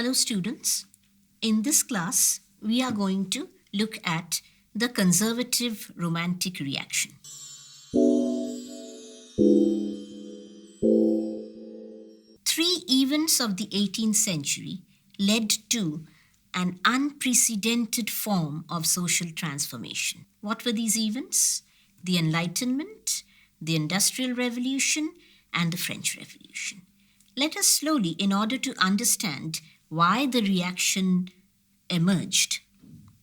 Hello, students. In this class, we are going to look at the conservative romantic reaction. Three events of the 18th century led to an unprecedented form of social transformation. What were these events? The Enlightenment, the Industrial Revolution, and the French Revolution. Let us slowly, in order to understand why the reaction emerged,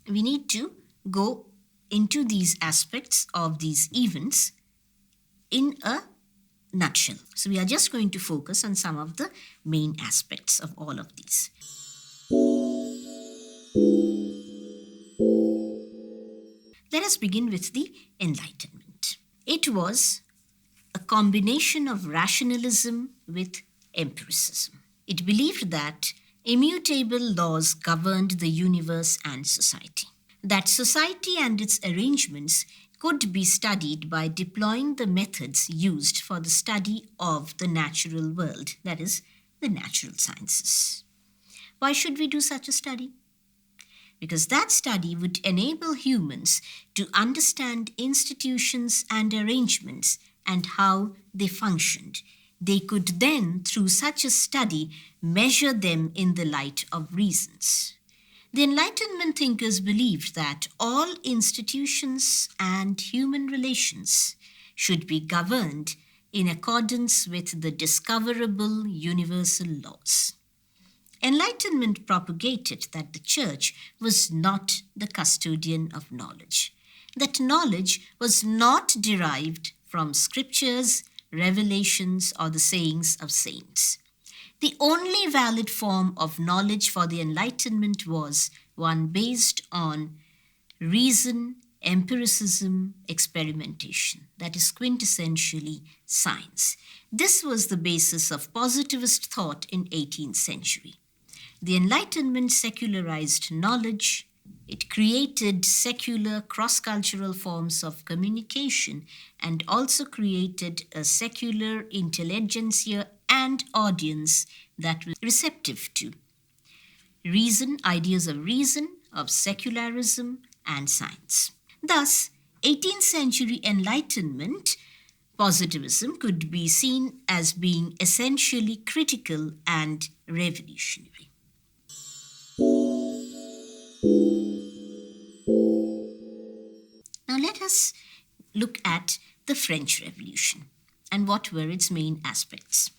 we need to go into these aspects of these events in a nutshell. So, we are just going to focus on some of the main aspects of all of these. Let us begin with the Enlightenment. It was a combination of rationalism with empiricism. It believed that immutable laws governed the universe and society, that society and its arrangements could be studied by deploying the methods used for the study of the natural world, that is, the natural sciences. Why should we do such a study? Because that study would enable humans to understand institutions and arrangements and how they functioned. They could then, through such a study, measure them in the light of reasons. The Enlightenment thinkers believed that all institutions and human relations should be governed in accordance with the discoverable universal laws. Enlightenment propagated that the church was not the custodian of knowledge, that knowledge was not derived from scriptures, revelations, or the sayings of saints. The only valid form of knowledge for the Enlightenment was one based on reason, empiricism, experimentation, that is quintessentially science. This was the basis of positivist thought in 18th century. The Enlightenment secularized knowledge. It created secular cross-cultural forms of communication and also created a secular intelligentsia and audience that was receptive to reason, ideas of secularism, and science. Thus, 18th century Enlightenment positivism could be seen as being essentially critical and revolutionary. Now let us look at the French Revolution and what were its main aspects.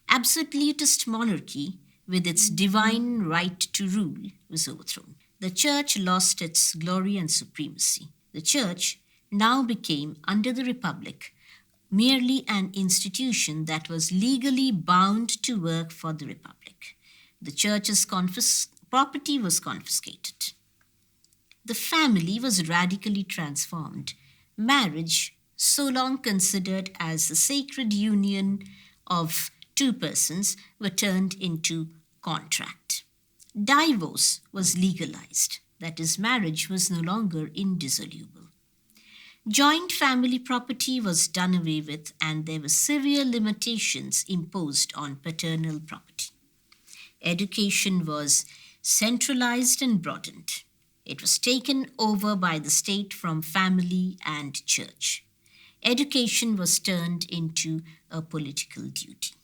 Absolutist monarchy, with its divine right to rule, was overthrown. The church lost its glory and supremacy. The church now became, under the Republic, merely an institution that was legally bound to work for the Republic. The church's property was confiscated. The family was radically transformed. Marriage, so long considered as the sacred union of two persons, were turned into contract. Divorce was legalized, that is, marriage was no longer indissoluble. Joint family property was done away with, and there were severe limitations imposed on paternal property. Education was centralized and broadened. It was taken over by the state from family and church. Education was turned into a political duty.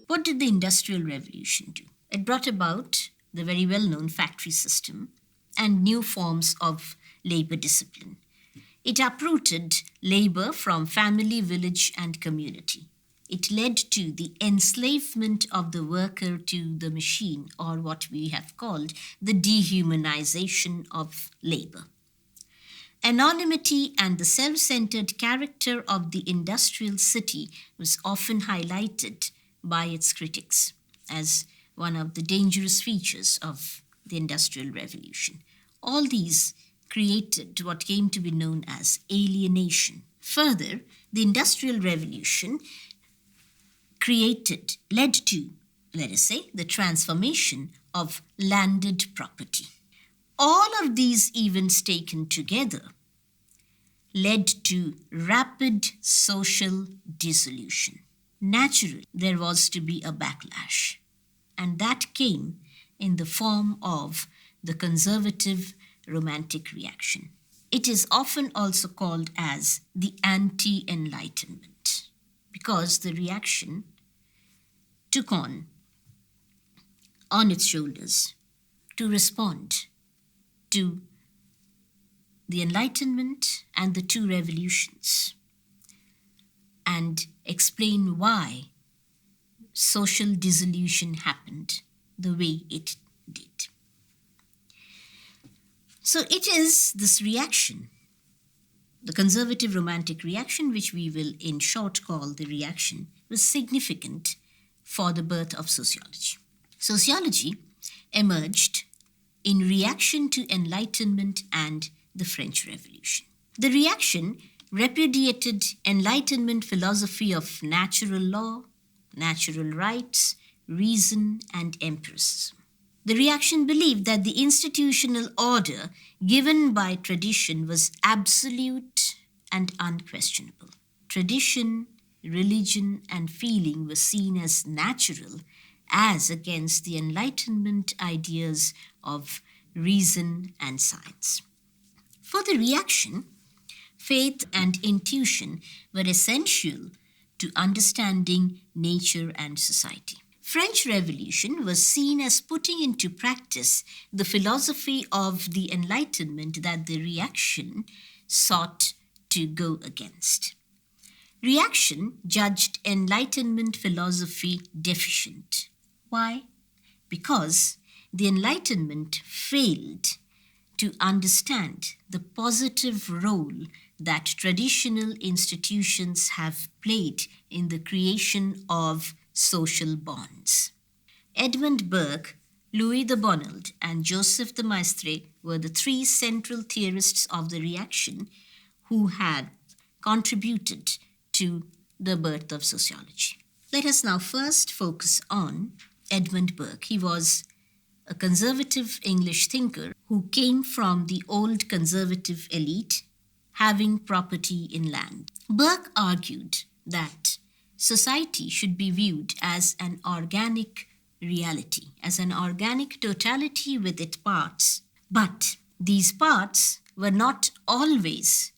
What did the Industrial Revolution do? It brought about the very well-known factory system and new forms of labor discipline. It uprooted labor from family, village, and community. It led to the enslavement of the worker to the machine, or what we have called the dehumanization of labor. Anonymity and the self-centered character of the industrial city was often highlighted by its critics as one of the dangerous features of the Industrial Revolution. All these created what came to be known as alienation. Further, the Industrial Revolution led to, let us say, the transformation of landed property. All of these events taken together led to rapid social dissolution. naturally there was to be a backlash. And that came in the form of the conservative romantic reaction. It is often also called as the anti-enlightenment because the reaction took on its shoulders to respond to the Enlightenment and the two revolutions and explain why social dissolution happened the way it did. So it is this reaction, the conservative romantic reaction, which we will in short call the reaction, was significant for the birth of sociology. Sociology emerged in reaction to Enlightenment and the French Revolution. The reaction repudiated Enlightenment philosophy of natural law, natural rights, reason, and empiricism. The reaction believed that the institutional order given by tradition was absolute and unquestionable. Tradition, religion, and feeling were seen as natural as against the Enlightenment ideas of reason and science. For the reaction, faith and intuition were essential to understanding nature and society. French Revolution was seen as putting into practice the philosophy of the Enlightenment that the reaction sought to go against. Reaction judged Enlightenment philosophy deficient. Why? Because the Enlightenment failed to understand the positive role that traditional institutions have played in the creation of social bonds. Edmund Burke, Louis de Bonald, and Joseph de Maistre were the three central theorists of the reaction who had contributed to the birth of sociology. Let us now first focus on Edmund Burke. He was a conservative English thinker who came from the old conservative elite, having property in land. Burke argued that society should be viewed as an organic reality, as an organic totality with its parts. But these parts were not always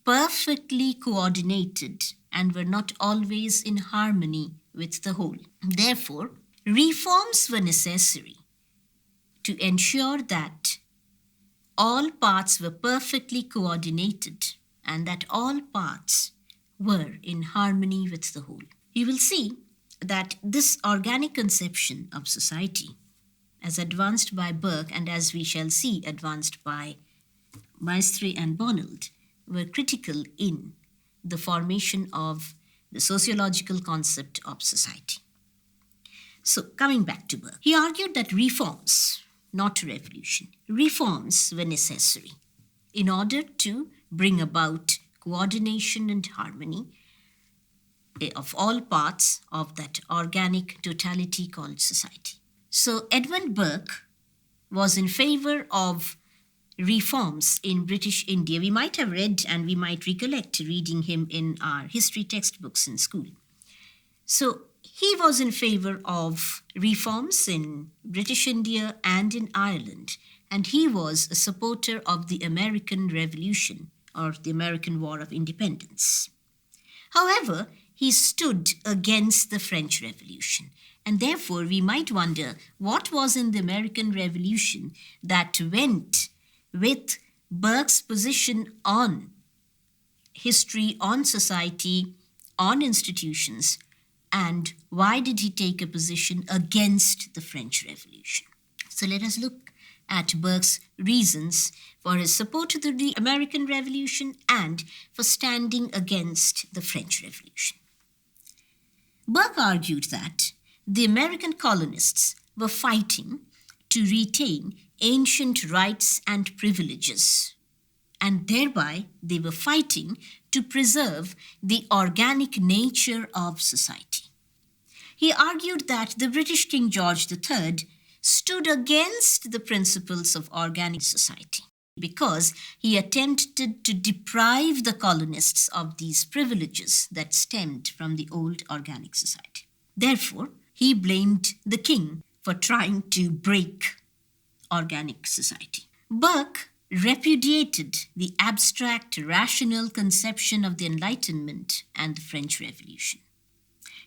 perfectly coordinated and were not always in harmony with the whole. Therefore, reforms were necessary to ensure that all parts were perfectly coordinated and that all parts were in harmony with the whole. You will see that this organic conception of society, as advanced by Burke and as we shall see advanced by Maistre and Bonald, were critical in the formation of the sociological concept of society. So, coming back to Burke, he argued that reforms, not revolution, reforms were necessary in order to bring about coordination and harmony of all parts of that organic totality called society. So Edmund Burke was in favor of reforms in British India. We might have read and we might recollect reading him in our history textbooks in school. So he was in favor of reforms in British India and in Ireland, and he was a supporter of the American Revolution or the American War of Independence. However, he stood against the French Revolution, and therefore we might wonder what was in the American Revolution that went with Burke's position on history, on society, on institutions, and why did he take a position against the French Revolution? So let us look at Burke's reasons for his support to the American Revolution and for standing against the French Revolution. Burke argued that the American colonists were fighting to retain ancient rights and privileges, and thereby they were fighting to preserve the organic nature of society. He argued that the British King George III stood against the principles of organic society. because he attempted to deprive the colonists of these privileges that stemmed from the old organic society. Therefore, he blamed the king for trying to break organic society. Burke repudiated the abstract, rational conception of the Enlightenment and the French Revolution.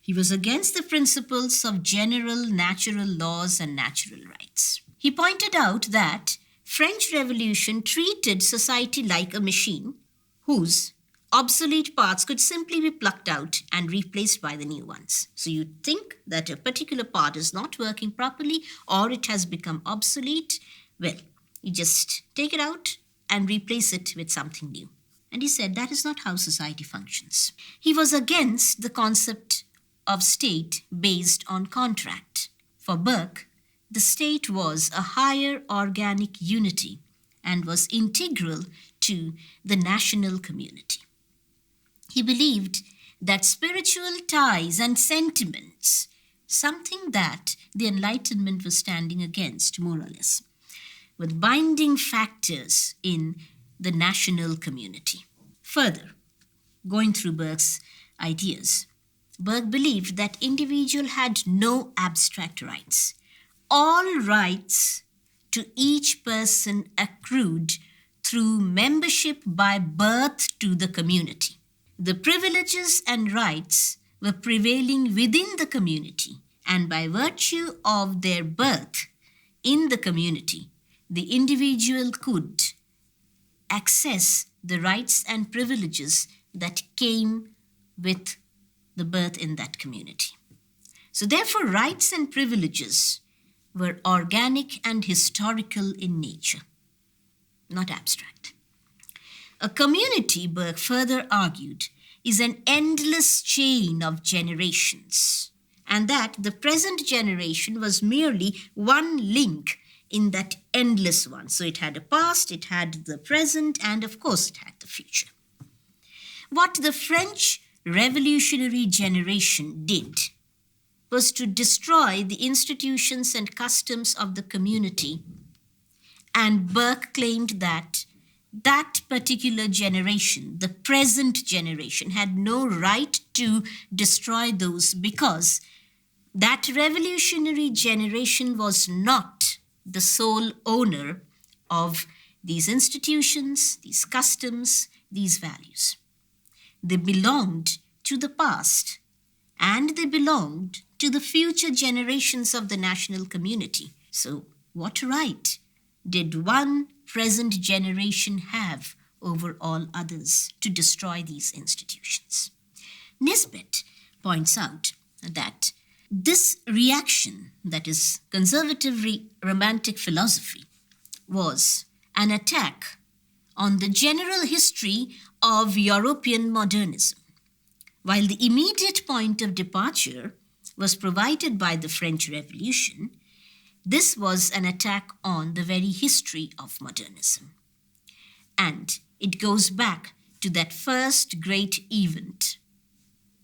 He was against the principles of general natural laws and natural rights. He pointed out that French Revolution treated society like a machine whose obsolete parts could simply be plucked out and replaced by the new ones. So you think that a particular part is not working properly or it has become obsolete. Well, you just take it out and replace it with something new. And he said that is not how society functions. He was against the concept of state based on contract. For Burke, the state was a higher organic unity and was integral to the national community. He believed that spiritual ties and sentiments, something that the Enlightenment was standing against, more or less, were binding factors in the national community. Further, going through Burke's ideas, Burke believed that individual had no abstract rights. All rights to each person accrued through membership by birth to the community. The privileges and rights were prevailing within the community, and by virtue of their birth in the community, the individual could access the rights and privileges that came with the birth in that community. So therefore, rights and privileges were organic and historical in nature, not abstract. A community, Burke further argued, is an endless chain of generations, and that the present generation was merely one link in that endless one. So it had a past, it had the present, and of course it had the future. What the French revolutionary generation did was to destroy the institutions and customs of the community, and Burke claimed that that particular generation, the present generation, had no right to destroy those because that revolutionary generation was not the sole owner of these institutions, these customs, these values. They belonged to the past and they belonged to the future generations of the national community. So, what right did one present generation have over all others to destroy these institutions? Nisbet points out that this reaction, that is conservative romantic philosophy, was an attack on the general history of European modernism, while the immediate point of departure was provided by the French Revolution. This was an attack on the very history of modernism. And it goes back to that first great event,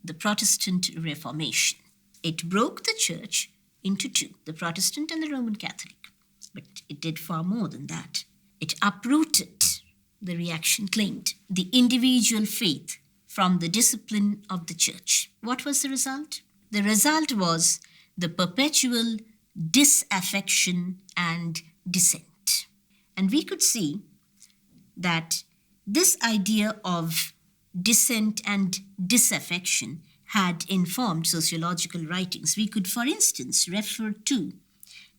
the Protestant Reformation. It broke the church into two, the Protestant and the Roman Catholic. But it did far more than that. It uprooted, the reaction claimed, the individual faith from the discipline of the church. What was the result? The result was the perpetual disaffection and dissent. And we could see that this idea of dissent and disaffection had informed sociological writings. We could, for instance, refer to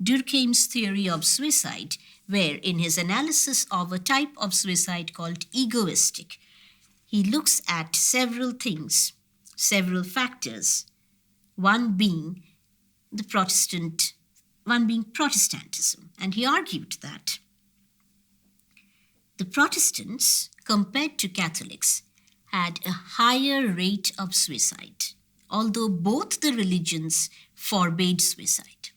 Durkheim's theory of suicide, where in his analysis of a type of suicide called egoistic, he looks at several things, several factors, one being Protestantism. And he argued that the Protestants, compared to Catholics, had a higher rate of suicide, although both the religions forbade suicide.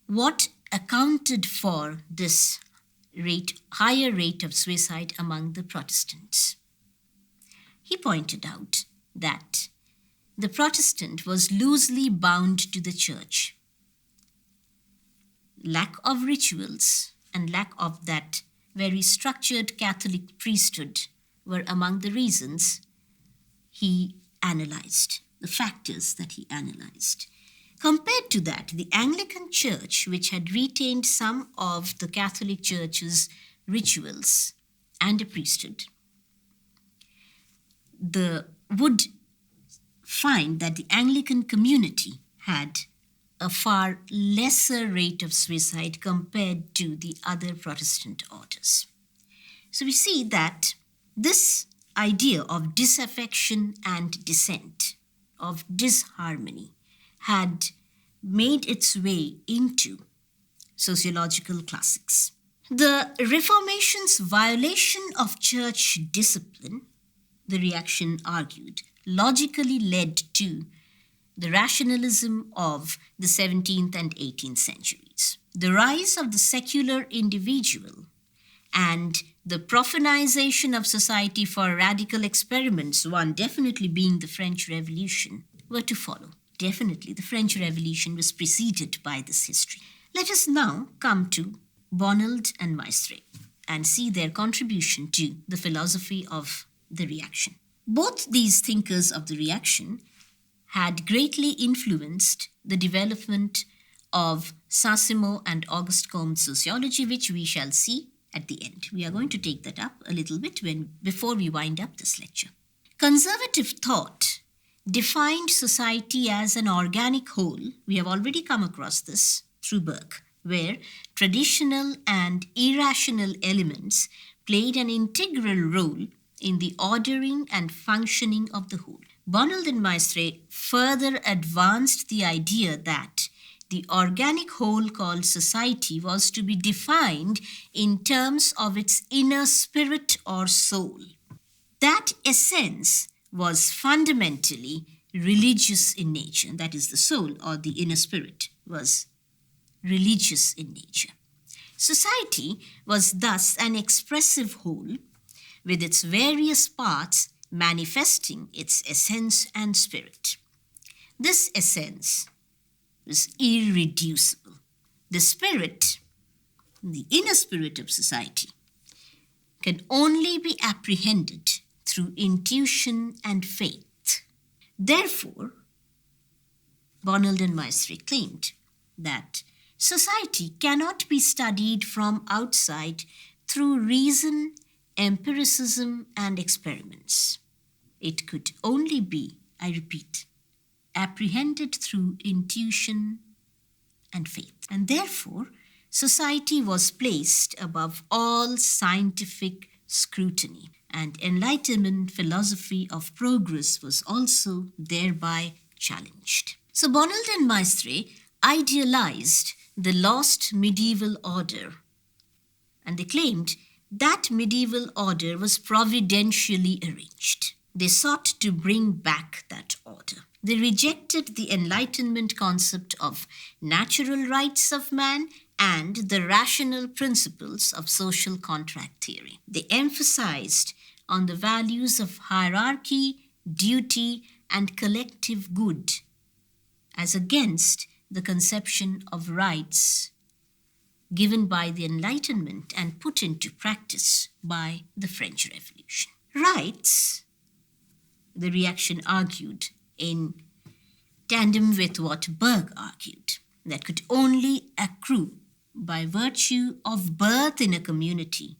What accounted for this higher rate of suicide among the Protestants? He pointed out that the Protestant was loosely bound to the church. Lack of rituals, and lack of that very structured Catholic priesthood were among the reasons he analyzed, the factors that he analyzed. Compared to that, the Anglican Church, which had retained some of the Catholic Church's rituals and a priesthood, would find that the Anglican community had a far lesser rate of suicide compared to the other Protestant orders. So we see that this idea of disaffection and dissent, of disharmony, had made its way into sociological classics. The Reformation's violation of church discipline, the reaction argued, logically led to the rationalism of the 17th and 18th centuries. The rise of the secular individual and the profanization of society for radical experiments, one definitely being the French Revolution, were to follow. Definitely, the French Revolution was preceded by this history. Let us now come to Bonald and Maistre and see their contribution to the philosophy of the reaction. Both these thinkers of the reaction had greatly influenced the development of Saint-Simon and Auguste Comte's sociology, which we shall see at the end. We are going to take that up a little bit before we wind up this lecture. Conservative thought defined society as an organic whole. We have already come across this through Burke, where traditional and irrational elements played an integral role in the ordering and functioning of the whole. Bonald and Maistre further advanced the idea that the organic whole called society was to be defined in terms of its inner spirit or soul. That essence was fundamentally religious in nature. That is, the soul or the inner spirit was religious in nature. Society was thus an expressive whole with its various parts manifesting its essence and spirit. This essence was irreducible. The spirit, the inner spirit of society, can only be apprehended through intuition and faith. Therefore, Bonald and Maistre claimed that society cannot be studied from outside through reason, empiricism, and experiments. It could only be, I repeat, apprehended through intuition and faith. And therefore, society was placed above all scientific scrutiny, and Enlightenment philosophy of progress was also thereby challenged. So Bonald and Maistre idealized the lost medieval order, and they claimed that medieval order was providentially arranged. They sought to bring back that order. They rejected the Enlightenment concept of natural rights of man and the rational principles of social contract theory. They emphasized on the values of hierarchy, duty, and collective good, as against the conception of rights given by the Enlightenment and put into practice by the French Revolution. Rights, the reaction argued in tandem with what Burke argued, that could only accrue by virtue of birth in a community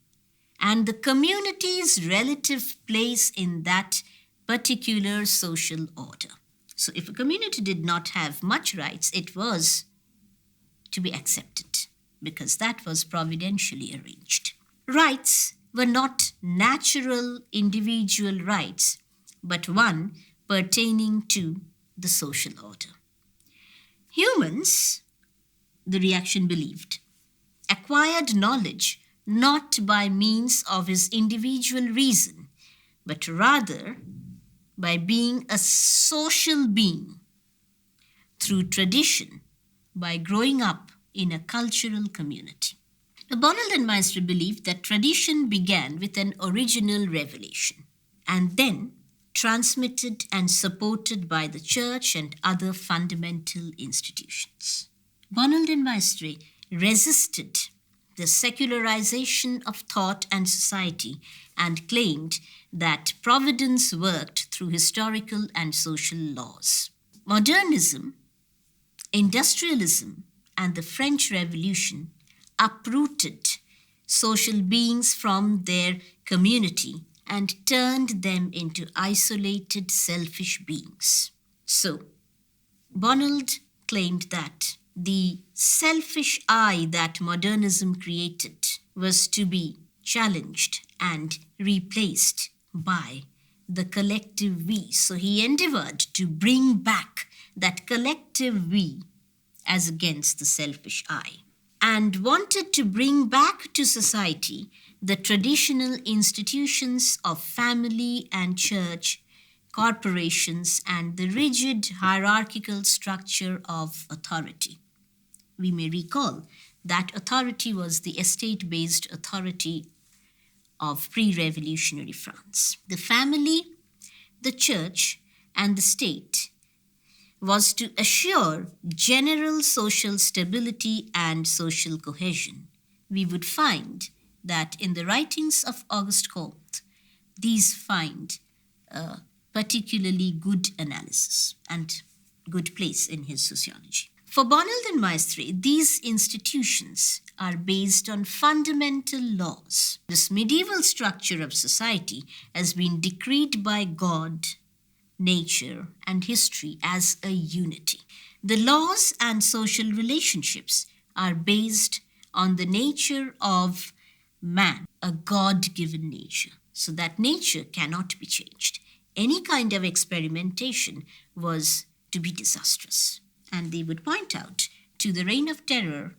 and the community's relative place in that particular social order. So if a community did not have much rights, it was to be accepted because that was providentially arranged. Rights were not natural individual rights, but one pertaining to the social order. Humans, the reaction believed, acquired knowledge not by means of his individual reason, but rather by being a social being through tradition, by growing up in a cultural community. Now, Bonald and Maistre believed that tradition began with an original revelation and then transmitted and supported by the church and other fundamental institutions. Bonald and Maistre resisted the secularization of thought and society and claimed that providence worked through historical and social laws. Modernism, industrialism, and the French Revolution uprooted social beings from their community and turned them into isolated, selfish beings. So, Bonald claimed that the selfish I that modernism created was to be challenged and replaced by the collective we. So he endeavored to bring back that collective we as against the selfish I, and wanted to bring back to society the traditional institutions of family and church, corporations, and the rigid hierarchical structure of authority. We may recall that authority was the estate-based authority of pre-revolutionary France. The family, the church, and the state was to assure general social stability and social cohesion. We would find that in the writings of Auguste Comte, these find a particularly good analysis and good place in his sociology. For Bonald and Maistre, these institutions are based on fundamental laws. This medieval structure of society has been decreed by God, nature, and history as a unity. The laws and social relationships are based on the nature of man, a God-given nature. So that nature cannot be changed. Any kind of experimentation was to be disastrous. And they would point out to the reign of terror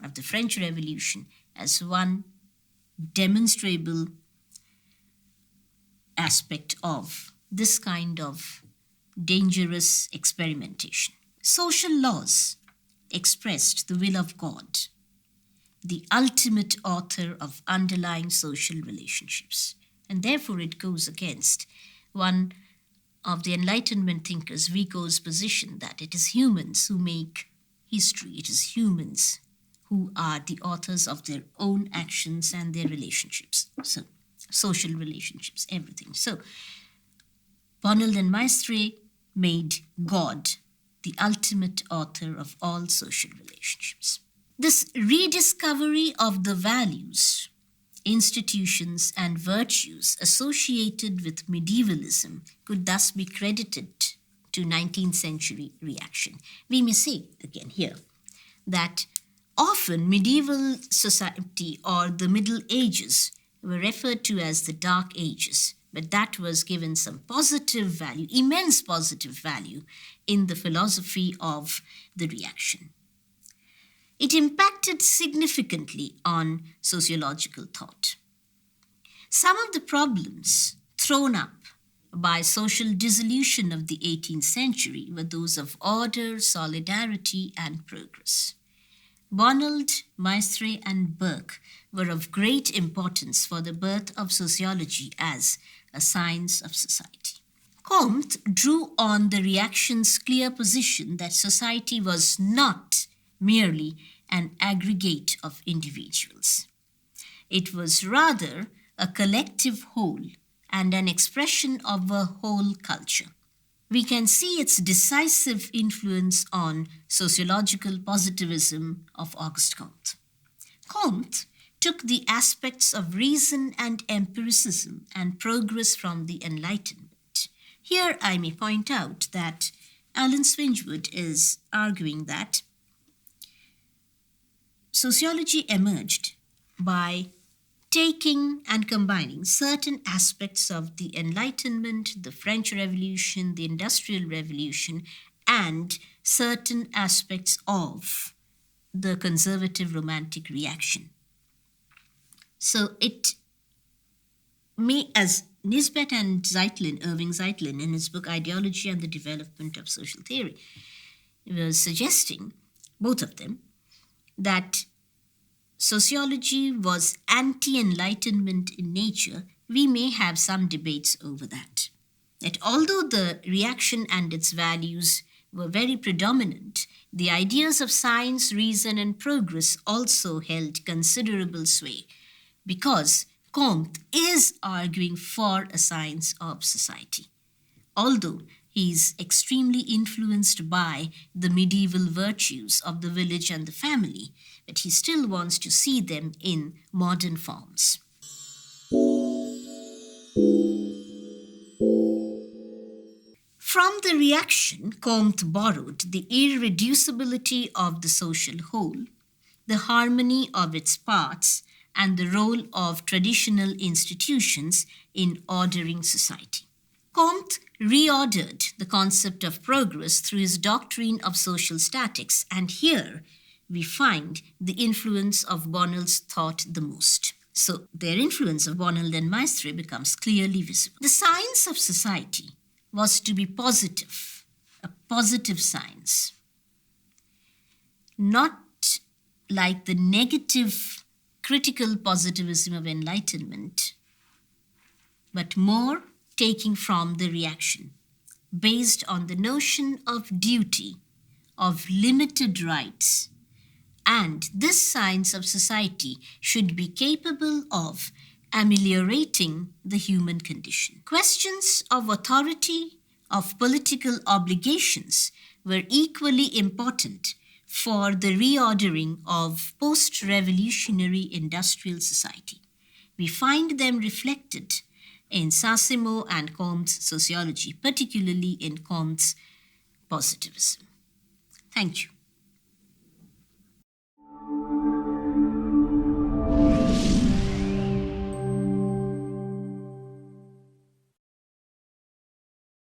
of the French Revolution as one demonstrable aspect of this kind of dangerous experimentation. Social laws expressed the will of God, the ultimate author of underlying social relationships. And therefore it goes against one of the Enlightenment thinkers, Vico's position that it is humans who make history. It is humans who are the authors of their own actions and their relationships. So, social relationships, everything. So, Bonald and Maistre made God the ultimate author of all social relationships. This rediscovery of the values, institutions, and virtues associated with medievalism could thus be credited to 19th century reaction. We may say again here that often medieval society or the Middle Ages were referred to as the Dark Ages, but that was given some positive value, immense positive value in the philosophy of the reaction. It impacted significantly on sociological thought. Some of the problems thrown up by social dissolution of the 18th century were those of order, solidarity, and progress. Bonald, Maistre, and Burke were of great importance for the birth of sociology as a science of society. Comte drew on the reaction's clear position that society was not merely an aggregate of individuals. It was rather a collective whole and an expression of a whole culture. We can see its decisive influence on sociological positivism of Auguste Comte. Comte took the aspects of reason and empiricism and progress from the Enlightenment. Here I may point out that Alan Swingewood is arguing that sociology emerged by taking and combining certain aspects of the Enlightenment, the French Revolution, the Industrial Revolution, and certain aspects of the conservative romantic reaction. So it may, as Nisbet and Zeitlin, Irving Zeitlin, in his book Ideology and the Development of Social Theory, was suggesting, both of them, that sociology was anti-enlightenment in nature. We may have some debates over that. That although the reaction and its values were very predominant, the ideas of science, reason, and progress also held considerable sway because Comte is arguing for a science of society. Although he is extremely influenced by the medieval virtues of the village and the family, but he still wants to see them in modern forms. From the reaction, Comte borrowed the irreducibility of the social whole, the harmony of its parts, and the role of traditional institutions in ordering society. Comte reordered the concept of progress through his doctrine of social statics, and here we find the influence of Bonnell's thought the most. So, their influence of Bonnell and Maistre becomes clearly visible. The science of society was to be positive, a positive science, not like the negative critical positivism of Enlightenment, but more taking from the reaction, based on the notion of duty, of limited rights, and this science of society should be capable of ameliorating the human condition. Questions of authority, of political obligations were equally important for the reordering of post-revolutionary industrial society. We find them reflected in Saint-Simon and Comte's sociology, particularly in Comte's positivism. Thank you.